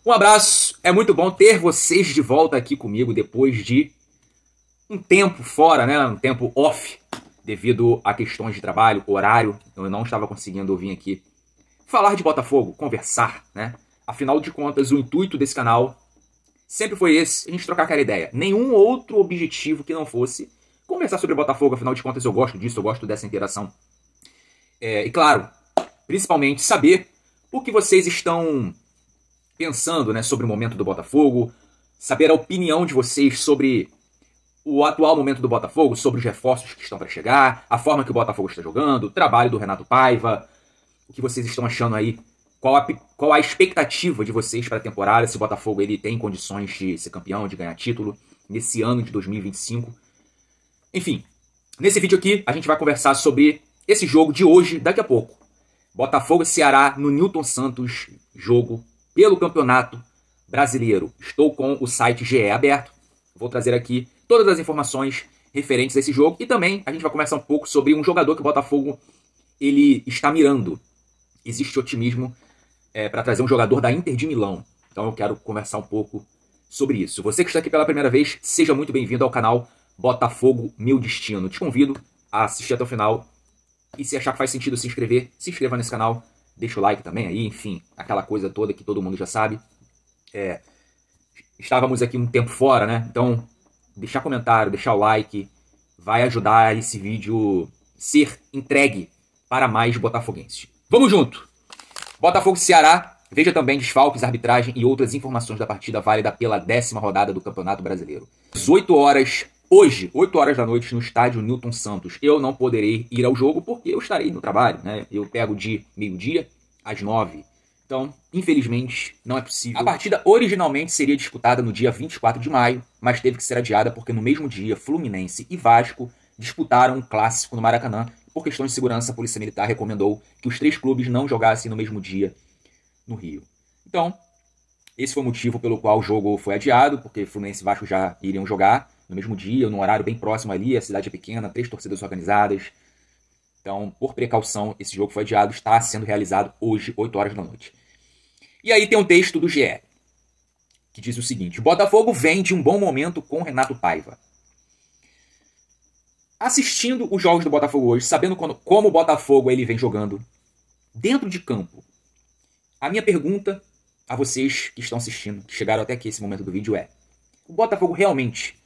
Um abraço, é muito bom ter vocês de volta aqui comigo depois de um tempo fora, né? Um tempo off, devido a questões de trabalho, horário. Eu não estava conseguindo vir aqui falar de Botafogo, conversar, né? Afinal de contas, o intuito desse canal sempre foi esse, a gente trocar aquela ideia. Nenhum outro objetivo que não fosse conversar sobre Botafogo, afinal de contas eu gosto disso, eu gosto dessa interação. E claro, principalmente saber o que vocês estão pensando, né, sobre o momento do Botafogo, saber a opinião de vocês sobre o atual momento do Botafogo, sobre os reforços que estão para chegar, a forma que o Botafogo está jogando, o trabalho do Renato Paiva, o que vocês estão achando aí, qual a expectativa de vocês para a temporada, se o Botafogo ele tem condições de ser campeão, de ganhar título nesse ano de 2025. Enfim, nesse vídeo aqui a gente vai conversar sobre esse jogo de hoje, daqui a pouco. Botafogo e Ceará no Newton Santos, jogo pelo Campeonato Brasileiro. Estou com o site GE aberto. Vou trazer aqui todas as informações referentes a esse jogo. E também a gente vai conversar um pouco sobre um jogador que o Botafogo ele está mirando. Existe otimismo para trazer um jogador da Inter de Milão. Então eu quero conversar um pouco sobre isso. Você que está aqui pela primeira vez, seja muito bem-vindo ao canal Botafogo Meu Destino. Te convido a assistir até o final. E se achar que faz sentido se inscreva nesse canal. Deixa o like também aí, enfim, aquela coisa toda que todo mundo já sabe. Estávamos aqui um tempo fora, né? Então, deixar comentário, deixar o like, vai ajudar esse vídeo ser entregue para mais botafoguenses. Vamos junto! Botafogo e Ceará, veja também desfalques, arbitragem e outras informações da partida válida pela 10ª rodada do Campeonato Brasileiro. Às 8 horas, hoje, 8 horas da noite, no estádio Newton Santos. Eu não poderei ir ao jogo porque eu estarei no trabalho, né? Eu pego de meio-dia às 9. Então, infelizmente, não é possível. A partida originalmente seria disputada no dia 24 de maio, mas teve que ser adiada porque no mesmo dia, Fluminense e Vasco disputaram um clássico no Maracanã. Por questões de segurança, a Polícia Militar recomendou que os 3 clubes não jogassem no mesmo dia no Rio. Então, esse foi o motivo pelo qual o jogo foi adiado, porque Fluminense e Vasco já iriam jogar no mesmo dia, num horário bem próximo ali, a cidade é pequena, 3 torcidas organizadas. Então, por precaução, esse jogo foi adiado, está sendo realizado hoje, 8 horas da noite. E aí tem um texto do GE, que diz o seguinte: o Botafogo vem de um bom momento com Renato Paiva. Assistindo os jogos do Botafogo hoje, sabendo como o Botafogo ele vem jogando dentro de campo, a minha pergunta a vocês que estão assistindo, que chegaram até aqui esse momento do vídeo é: o Botafogo realmente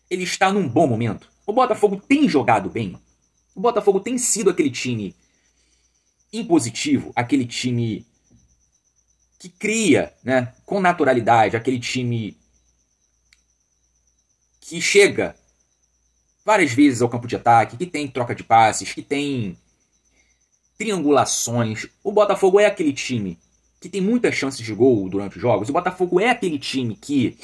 ele está num bom momento? O Botafogo tem jogado bem? O Botafogo tem sido aquele time impositivo, aquele time que cria, né, com naturalidade, aquele time que chega várias vezes ao campo de ataque, que tem troca de passes, que tem triangulações. O Botafogo é aquele time que tem muitas chances de gol durante os jogos. O Botafogo é aquele time que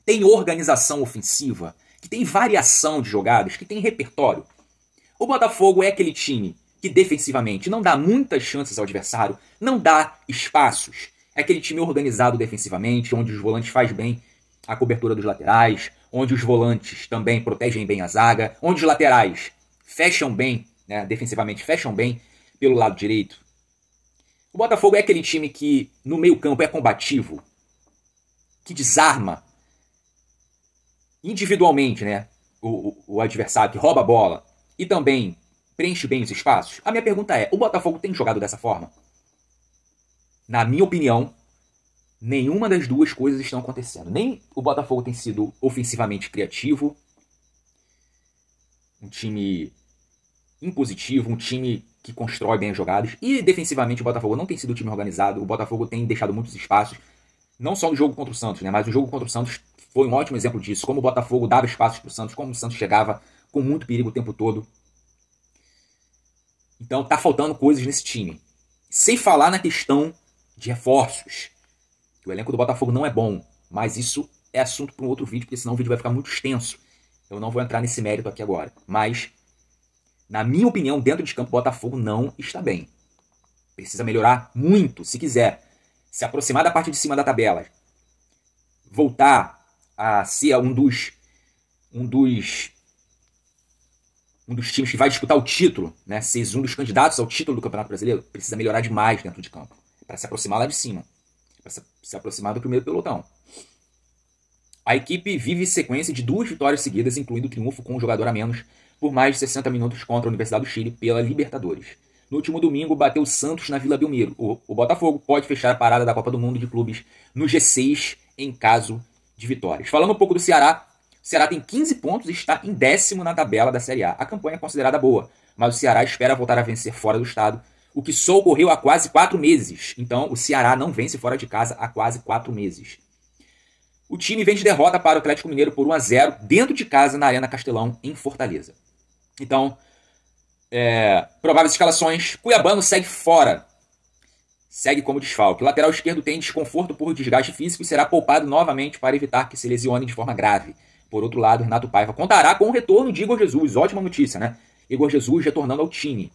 tem organização ofensiva, que tem variação de jogadas, que tem repertório. O Botafogo é aquele time que defensivamente não dá muitas chances ao adversário, não dá espaços. É aquele time organizado defensivamente, onde os volantes fazem bem a cobertura dos laterais, onde os volantes também protegem bem a zaga, onde os laterais fecham bem, né, defensivamente fecham bem pelo lado direito. O Botafogo é aquele time que no meio-campo é combativo, que desarma individualmente, né, o adversário, que rouba a bola e também preenche bem os espaços. A minha pergunta é: o Botafogo tem jogado dessa forma? Na minha opinião, nenhuma das duas coisas estão acontecendo. Nem o Botafogo tem sido ofensivamente criativo, um time impositivo, um time que constrói bem as jogadas, e defensivamente o Botafogo não tem sido um time organizado. O Botafogo tem deixado muitos espaços, não só no jogo contra o Santos, né, mas o jogo contra o Santos foi um ótimo exemplo disso, como o Botafogo dava espaços para o Santos, como o Santos chegava com muito perigo o tempo todo. Então tá faltando coisas nesse time. Sem falar na questão de reforços. O elenco do Botafogo não é bom, mas isso é assunto para um outro vídeo, porque senão o vídeo vai ficar muito extenso. Eu não vou entrar nesse mérito aqui agora. Mas, na minha opinião, dentro de campo, o Botafogo não está bem. Precisa melhorar muito, se quiser se aproximar da parte de cima da tabela, voltar a ser um dos times que vai disputar o título, né, ser um dos candidatos ao título do Campeonato Brasileiro, precisa melhorar demais dentro de campo, para se aproximar lá de cima, para se aproximar do primeiro pelotão. A equipe vive sequência de 2 vitórias seguidas, incluindo o triunfo com um jogador a menos, por mais de 60 minutos contra a Universidade do Chile pela Libertadores. No último domingo, bateu o Santos na Vila Belmiro. O Botafogo pode fechar a parada da Copa do Mundo de Clubes no G6 em caso de vitórias. Falando um pouco do Ceará, o Ceará tem 15 pontos e está em 10º na tabela da Série A. A campanha é considerada boa, mas o Ceará espera voltar a vencer fora do estado, o que só ocorreu há quase 4 meses. Então, o Ceará não vence fora de casa há quase 4 meses. O time vem de derrota para o Atlético Mineiro por 1-0 dentro de casa na Arena Castelão, em Fortaleza. Então, prováveis escalações. Cuiabano segue fora. Segue como desfalque. O lateral esquerdo tem desconforto por desgaste físico e será poupado novamente para evitar que se lesione de forma grave. Por outro lado, Renato Paiva contará com o retorno de Igor Jesus. Ótima notícia, né? Igor Jesus retornando ao time.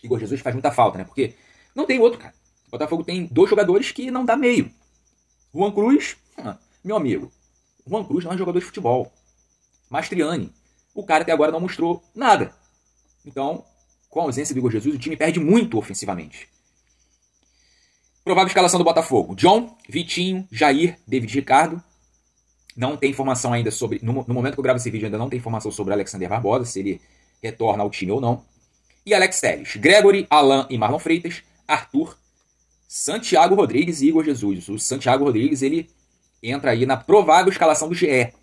Igor Jesus faz muita falta, né? Porque não tem outro, cara. O Botafogo tem 2 jogadores que não dá meio. Juan Cruz, meu amigo. Juan Cruz não é jogador de futebol. Mastriani. O cara até agora não mostrou nada. Então, com a ausência do Igor Jesus, o time perde muito ofensivamente. Provável escalação do Botafogo. John, Vitinho, Jair, David Ricardo. Não tem informação ainda sobre... No momento que eu gravo esse vídeo, ainda não tem informação sobre Alexander Barbosa, se ele retorna ao time ou não. E Alex Telles. Gregory, Alan e Marlon Freitas. Arthur, Santiago Rodrigues e Igor Jesus. O Santiago Rodrigues, ele entra aí na provável escalação do GE.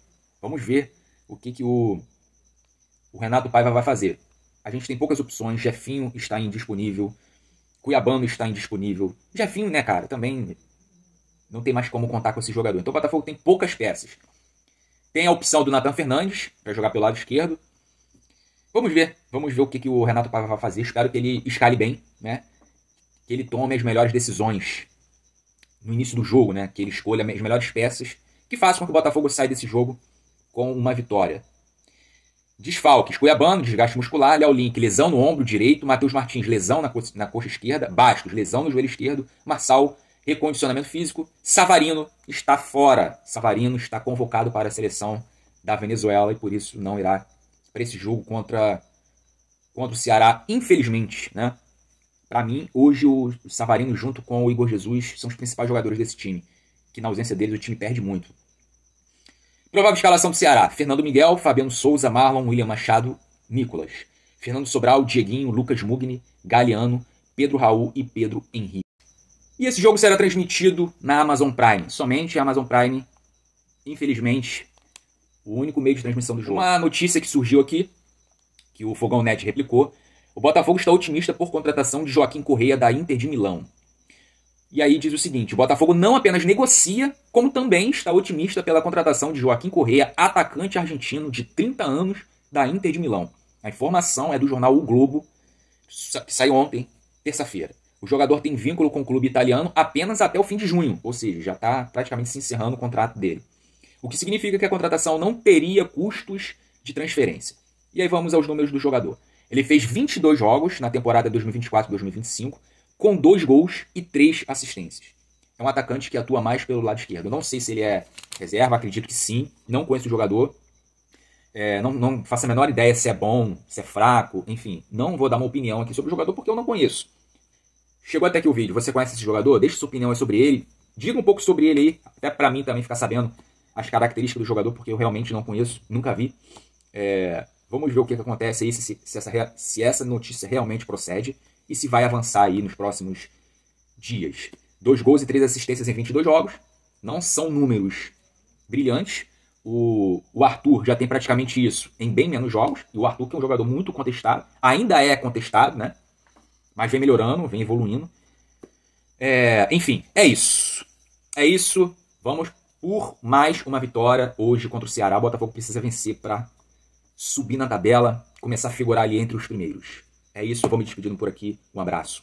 Vamos ver o que o Renato Paiva vai fazer. A gente tem poucas opções. Jefinho está indisponível. Cuiabano está indisponível. Jefinho, né, cara, também não tem mais como contar com esse jogador. Então o Botafogo tem poucas peças. Tem a opção do Nathan Fernandes para jogar pelo lado esquerdo. Vamos ver o que o Renato Paiva vai fazer. Espero que ele escale bem, né? Que ele tome as melhores decisões no início do jogo, né? Que ele escolha as melhores peças que façam com que o Botafogo saia desse jogo com uma vitória. Desfalques: Cuiabano, desgaste muscular. Léo Link, lesão no ombro direito. Matheus Martins, lesão na coxa esquerda. Bastos, lesão no joelho esquerdo. Marçal, recondicionamento físico. Savarino está fora. Savarino está convocado para a seleção da Venezuela e por isso não irá para esse jogo contra o Ceará, infelizmente, né? Para mim, hoje o Savarino junto com o Igor Jesus são os principais jogadores desse time, que na ausência deles o time perde muito. Provável escalação do Ceará: Fernando Miguel, Fabiano Souza, Marlon, William Machado, Nicolas. Fernando Sobral, Dieguinho, Lucas Mugni, Galeano, Pedro Raul e Pedro Henrique. E esse jogo será transmitido na Amazon Prime. Somente a Amazon Prime, infelizmente, o único meio de transmissão do jogo. Uma notícia que surgiu aqui, que o Fogão Net replicou: o Botafogo está otimista por contratação de Joaquim Correia da Inter de Milão. E aí diz o seguinte: o Botafogo não apenas negocia, como também está otimista pela contratação de Joaquim Correia, atacante argentino de 30 anos da Inter de Milão. A informação é do jornal O Globo, que saiu ontem, terça-feira. O jogador tem vínculo com o clube italiano apenas até o fim de junho, ou seja, já está praticamente se encerrando o contrato dele. O que significa que a contratação não teria custos de transferência. E aí vamos aos números do jogador. Ele fez 22 jogos na temporada 2024-2025, com 2 gols e 3 assistências. É um atacante que atua mais pelo lado esquerdo. Eu não sei se ele é reserva, acredito que sim. Não conheço o jogador. Não faço a menor ideia se é bom, se é fraco, enfim. Não vou dar uma opinião aqui sobre o jogador porque eu não conheço. Chegou até aqui o vídeo. Você conhece esse jogador? Deixe sua opinião aí sobre ele. Diga um pouco sobre ele aí, até pra mim também ficar sabendo as características do jogador, porque eu realmente não conheço, nunca vi. Vamos ver o que acontece aí, se essa notícia realmente procede e se vai avançar aí nos próximos dias. 2 gols e 3 assistências em 22 jogos. Não são números brilhantes. O Arthur já tem praticamente isso em bem menos jogos. E o Arthur, que é um jogador muito contestado, ainda é contestado, né? Mas vem melhorando, vem evoluindo. Enfim, é isso. É isso. Vamos por mais uma vitória hoje contra o Ceará. O Botafogo precisa vencer para subir na tabela, começar a figurar ali entre os primeiros. É isso, eu vou me despedindo por aqui. Um abraço.